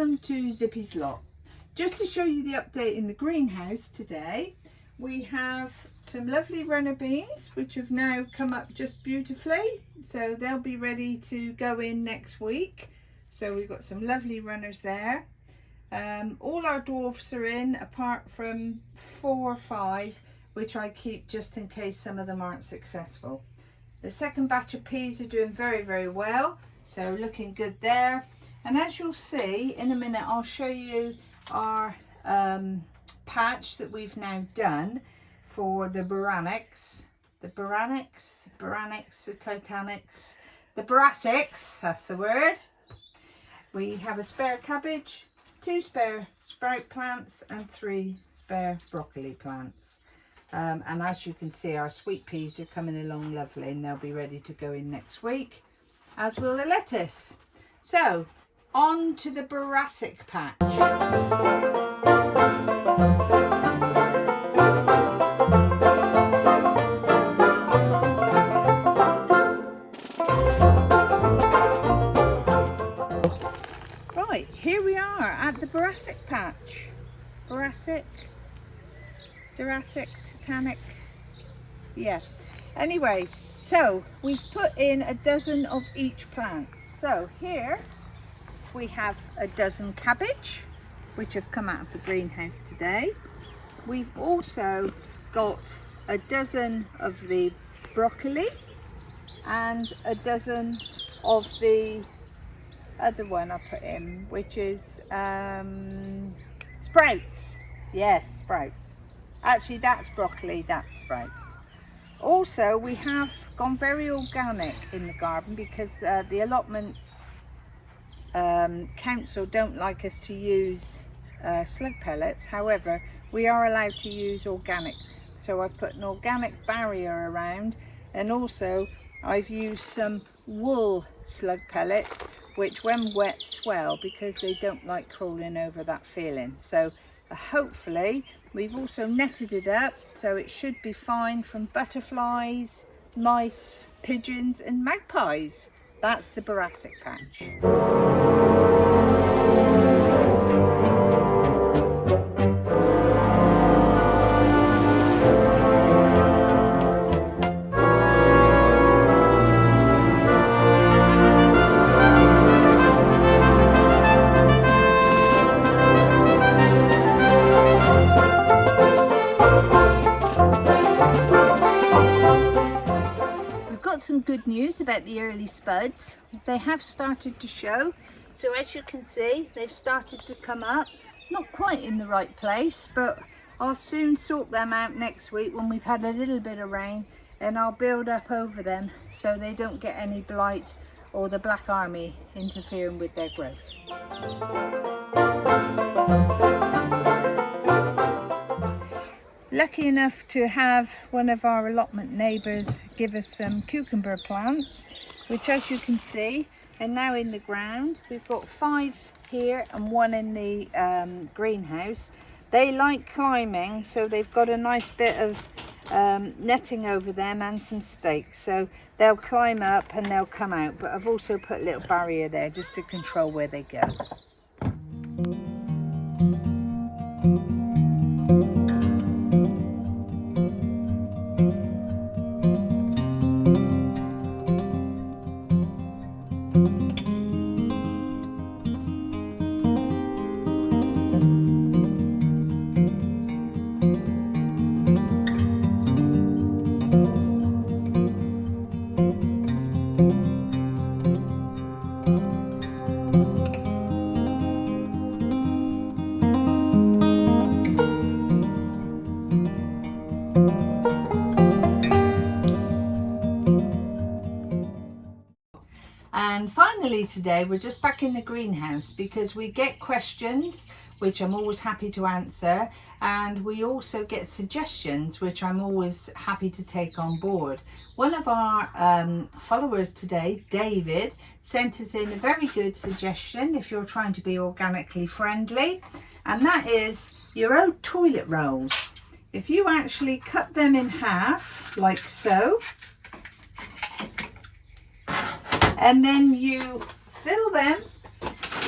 welcome to Zippy's lot. Just to show you the update in the greenhouse today, we have some lovely runner beans which have now come up just beautifully, so they'll be ready to go in next week. So we've got some lovely runners there. All our dwarfs are in apart from 4 or 5 which I keep just in case some of them aren't successful. The second batch of peas are doing very well, so looking good there. And as you'll see in a minute, I'll show you our patch that we've now done for the Boranics, the Brassics, that's the word. We have a spare cabbage, 2 spare sprout plants and 3 spare broccoli plants. And as you can see, our sweet peas are coming along lovely and they'll be ready to go in next week, as will the lettuce. So on to the Brassic patch. Right, here we are at the Brassic patch. Brassic, Jurassic, Titanic, yeah. Anyway, so we've put in a dozen of each plant. So here we have a dozen cabbage which have come out of the greenhouse today. We've also got a dozen of the broccoli and a dozen of the other one I put in, which is sprouts. Yes, sprouts. Actually, that's broccoli, that's sprouts. Also, we have gone very organic in the garden because the allotment council don't like us to use slug pellets. However, we are allowed to use organic, so I've put an organic barrier around, and also I've used some wool slug pellets which when wet swell because they don't like crawling over that feeling. So hopefully we've also netted it up so it should be fine from butterflies, mice, pigeons and magpies. That's the Brassic patch. Some good news about the early spuds. They have started to show, so as you can see they've started to come up, not quite in the right place, but I'll soon sort them out next week when we've had a little bit of rain, and I'll build up over them so they don't get any blight or the black army interfering with their growth. Lucky enough to have one of our allotment neighbours give us some cucumber plants, which as you can see are now in the ground. We've got 5 here and 1 in the greenhouse. They like climbing, so they've got a nice bit of netting over them and some stakes, so they'll climb up and they'll come out, but I've also put a little barrier there just to control where they go. And finally today we're just back in the greenhouse because we get questions which I'm always happy to answer, and we also get suggestions which I'm always happy to take on board. One of our followers today, David, sent us in a very good suggestion if you're trying to be organically friendly, and that is your old toilet rolls. If you actually cut them in half like so, and then you fill them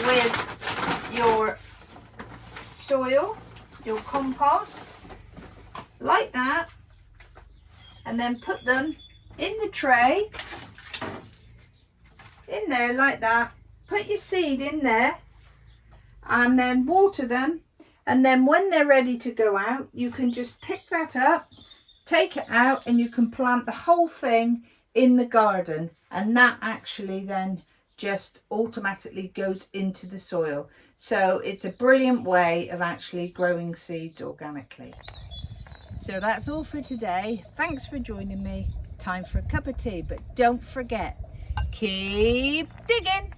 with your soil, your compost, like that, and then put them in the tray, in there like that. Put your seed in there and then water them, and then when they're ready to go out, you can just pick that up, take it out, and you can plant the whole thing in the garden, and that actually then just automatically goes into the soil. So it's a brilliant way of actually growing seeds organically. So that's all for today. Thanks for joining me. Time for a cup of tea, but don't forget, keep digging.